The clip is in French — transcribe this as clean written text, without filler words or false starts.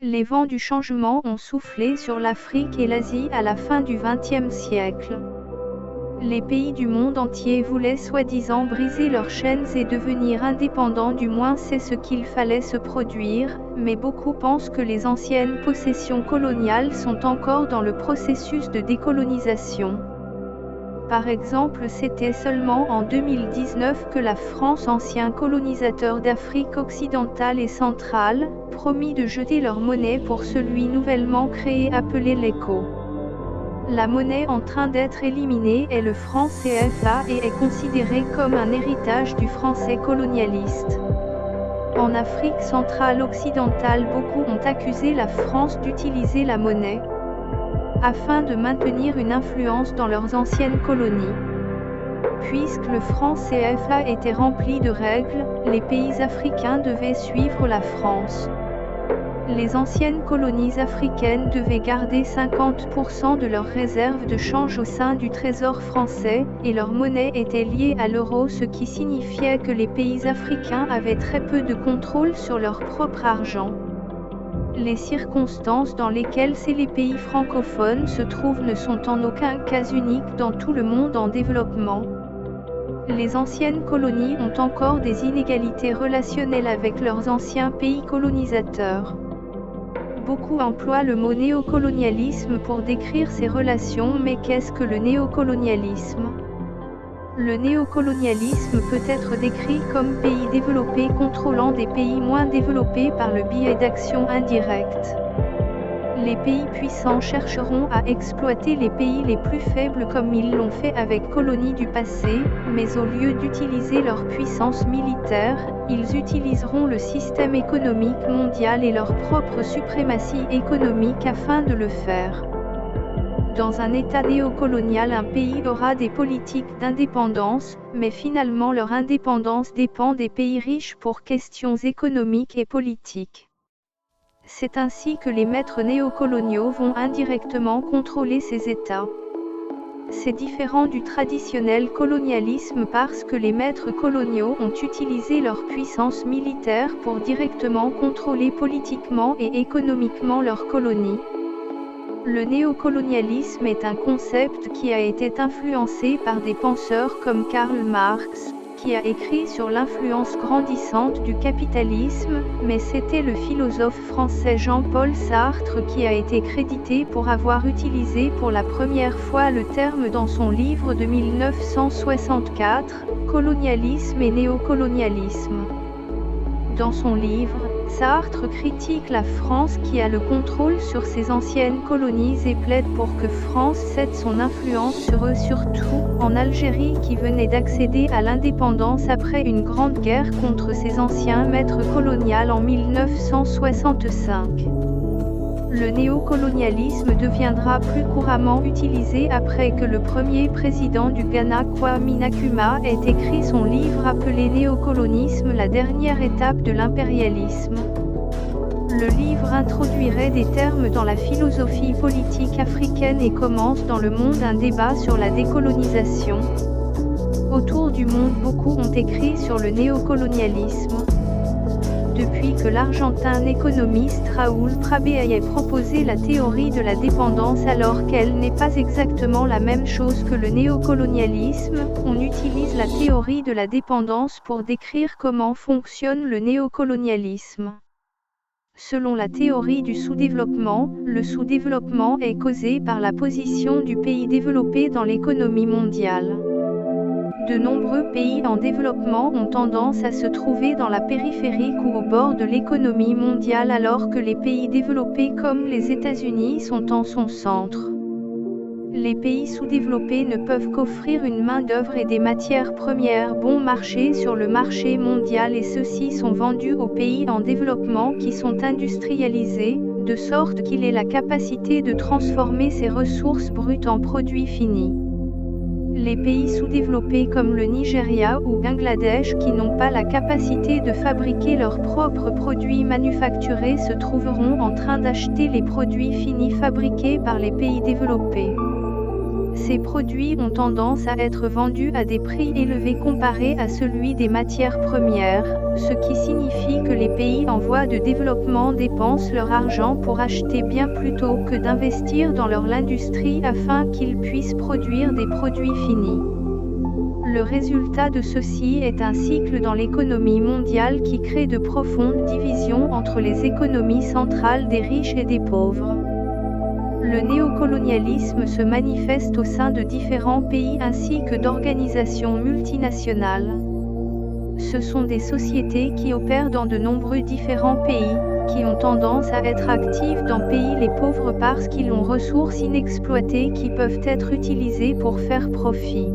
Les vents du changement ont soufflé sur l'Afrique et l'Asie à la fin du XXe siècle. Les pays du monde entier voulaient soi-disant briser leurs chaînes et devenir indépendants, du moins c'est ce qu'il fallait se produire, mais beaucoup pensent que les anciennes possessions coloniales sont encore dans le processus de décolonisation. Par exemple, c'était seulement en 2019 que la France, ancien colonisateur d'Afrique occidentale et centrale, promit de jeter leur monnaie pour celui nouvellement créé appelé l'ECO. La monnaie en train d'être éliminée est le franc CFA et est considéré comme un héritage du français colonialiste. En Afrique centrale occidentale, beaucoup ont accusé la France d'utiliser la monnaie afin de maintenir une influence dans leurs anciennes colonies. Puisque le franc CFA était rempli de règles, les pays africains devaient suivre la France. Les anciennes colonies africaines devaient garder 50% de leurs réserves de change au sein du trésor français, et leur monnaie était liée à l'euro, ce qui signifiait que les pays africains avaient très peu de contrôle sur leur propre argent. Les circonstances dans lesquelles les pays francophones se trouvent ne sont en aucun cas uniques dans tout le monde en développement. Les anciennes colonies ont encore des inégalités relationnelles avec leurs anciens pays colonisateurs. Beaucoup emploient le mot néocolonialisme pour décrire ces relations, mais qu'est-ce que le néocolonialisme ? Le néocolonialisme peut être décrit comme pays développés contrôlant des pays moins développés par le biais d'actions indirectes. Les pays puissants chercheront à exploiter les pays les plus faibles comme ils l'ont fait avec colonies du passé, mais au lieu d'utiliser leur puissance militaire, ils utiliseront le système économique mondial et leur propre suprématie économique afin de le faire. Dans un État néocolonial, un pays aura des politiques d'indépendance, mais finalement leur indépendance dépend des pays riches pour questions économiques et politiques. C'est ainsi que les maîtres néocoloniaux vont indirectement contrôler ces États. C'est différent du traditionnel colonialisme parce que les maîtres coloniaux ont utilisé leur puissance militaire pour directement contrôler politiquement et économiquement leurs colonies. Le néocolonialisme est un concept qui a été influencé par des penseurs comme Karl Marx, qui a écrit sur l'influence grandissante du capitalisme, mais c'était le philosophe français Jean-Paul Sartre qui a été crédité pour avoir utilisé pour la première fois le terme dans son livre de 1964, Colonialisme et néocolonialisme. Dans son livre, Sartre critique la France qui a le contrôle sur ses anciennes colonies et plaide pour que France cède son influence sur eux, surtout en Algérie qui venait d'accéder à l'indépendance après une grande guerre contre ses anciens maîtres coloniaux en 1965. Le néocolonialisme deviendra plus couramment utilisé après que le premier président du Ghana, Kwame Nkrumah, ait écrit son livre appelé Néocolonisme, la dernière étape de l'impérialisme. Le livre introduirait des termes dans la philosophie politique africaine et commence dans le monde un débat sur la décolonisation. Autour du monde, beaucoup ont écrit sur le néocolonialisme. Depuis que l'Argentin économiste Raúl Frabet a proposé la théorie de la dépendance alors qu'elle n'est pas exactement la même chose que le néocolonialisme, on utilise la théorie de la dépendance pour décrire comment fonctionne le néocolonialisme. Selon la théorie du sous-développement, le sous-développement est causé par la position du pays développé dans l'économie mondiale. De nombreux pays en développement ont tendance à se trouver dans la périphérie ou au bord de l'économie mondiale alors que les pays développés comme les États-Unis sont en son centre. Les pays sous-développés ne peuvent qu'offrir une main-d'œuvre et des matières premières bon marché sur le marché mondial et ceux-ci sont vendus aux pays en développement qui sont industrialisés, de sorte qu'il ait la capacité de transformer ces ressources brutes en produits finis. Les pays sous-développés comme le Nigeria ou Bangladesh qui n'ont pas la capacité de fabriquer leurs propres produits manufacturés se trouveront en train d'acheter les produits finis fabriqués par les pays développés. Ces produits ont tendance à être vendus à des prix élevés comparés à celui des matières premières, ce qui signifie que les pays en voie de développement dépensent leur argent pour acheter bien plutôt que d'investir dans leur industrie afin qu'ils puissent produire des produits finis. Le résultat de ceci est un cycle dans l'économie mondiale qui crée de profondes divisions entre les économies centrales des riches et des pauvres. Le néocolonialisme se manifeste au sein de différents pays ainsi que d'organisations multinationales. Ce sont des sociétés qui opèrent dans de nombreux différents pays, qui ont tendance à être actives dans pays les pauvres parce qu'ils ont ressources inexploitées qui peuvent être utilisées pour faire profit.